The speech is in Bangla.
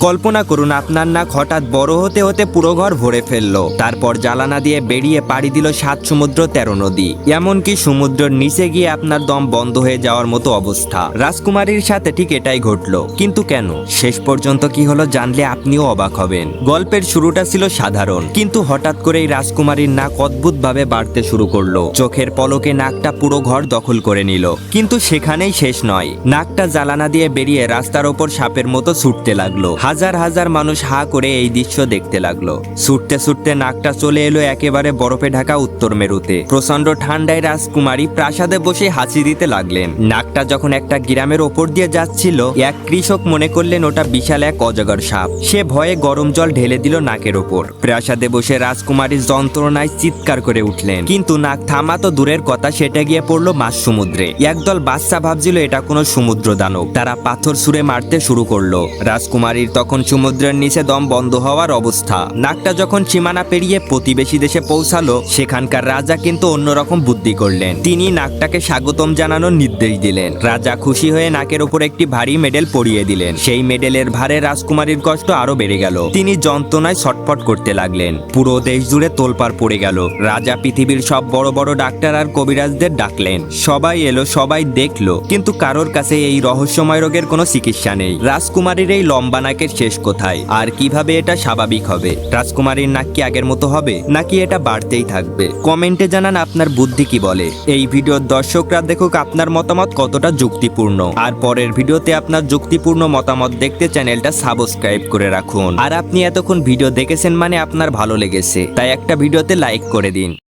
কল্পনা করুন আপনার নাক হঠাৎ বড় হতে হতে পুরো ঘর ভরে ফেললো। তারপর জালানা দিয়ে বেরিয়ে পাড়ি দিল 7 সমুদ্র 13 নদী, এমনকি সমুদ্রের নিচে গিয়ে আপনার দম বন্ধ হয়ে যাওয়ার মতো অবস্থা। রাজকুমারীর সাথে ঠিক এটাই ঘটলো, কিন্তু কেন? শেষ পর্যন্ত কি হলো জানলে আপনিও অবাক হবেন। গল্পের শুরুটা ছিল সাধারণ, কিন্তু হঠাৎ করেই রাজকুমারীর নাক অদ্ভুতভাবে বাড়তে শুরু করলো। চোখের পলকে নাকটা পুরো ঘর দখল করে নিল। কিন্তু সেখানেই শেষ নয়, নাকটা জালানা দিয়ে বেরিয়ে রাস্তার ওপর সাপের মতো ছুটতে লাগলো। হাজার হাজার মানুষ হা করে এই দৃশ্য দেখতে লাগলো। ছুটতে ছুটতে নাকটা চলে এলো একেবারে বরফে ঢাকা উত্তর মেরুতে। প্রচন্ড ঠান্ডায় রাজকুমারী প্রাসাদে বসে হাসি দিতে লাগলেন। নাকটা যখন একটা গ্রামের ওপর দিয়ে যাচ্ছিল, এক কৃষক মনে করলেন ওটা বিশাল এক অজগর সাপ। সে ভয়ে গরম জল ঢেলে দিল নাকের ওপর। প্রাসাদে বসে রাজকুমারী যন্ত্রণায় চিৎকার করে উঠলেন, কিন্তু নাক থামা তো দূরের কথা, সেটা গিয়ে পড়লো মাঝ সমুদ্রে। একদল বাচ্চা ভাবছিল এটা কোনো সমুদ্র দানব। তারা পাথর ছুঁড়ে মারতে শুরু করলো। রাজকুমারীর তখন সমুদ্রের নিচে দম বন্ধ হওয়ার অবস্থা। নাকটা যখন সীমানা পেরিয়ে প্রতিবেশী দেশে পৌঁছালো, সেখানকার রাজা কিন্তু অন্যরকম বুদ্ধি করলেন। তিনি নাকটাকে স্বাগতম জানানোর নির্দেশ দিলেন। রাজা খুশি হয়ে নাকের উপর একটি ভারী মেডেল পরিয়ে দিলেন। সেই মেডেলের ভারে রাজকুমারীর কষ্ট আরো বেড়ে গেল। তিনি যন্ত্রণায় ছটফট করতে লাগলেন। পুরো দেশ জুড়ে তোলপাড় পড়ে গেল। রাজা পৃথিবীর সব বড় বড় ডাক্তার আর কবিরাজদের ডাকলেন। সবাই এলো, সবাই দেখলো, কিন্তু কারোর কাছে এই রহস্যময় রোগের কোনো চিকিৎসা নেই। রাজকুমারীর এই লম্বা নাকের শেষ কোথায়, আর কিভাবে এটা স্বাভাবিক হবে? রাজকুমারীর নাক কি আগের মতো হবে, নাকি এটা বাড়তেই থাকবে? কমেন্টে জানান আপনার বুদ্ধি কি বলে। এই ভিডিওর দর্শকরা দেখুক আপনার মতামত কতটা যুক্তিপূর্ণ। আর পরের ভিডিওতে আপনার যুক্তিপূর্ণ মতামত দেখতে চ্যানেলটা সাবস্ক্রাইব করে রাখুন। আর আপনি এতক্ষণ ভিডিও দেখেছেন মানে আপনার ভালো লেগেছে, তাই একটা ভিডিওতে লাইক করে দিন।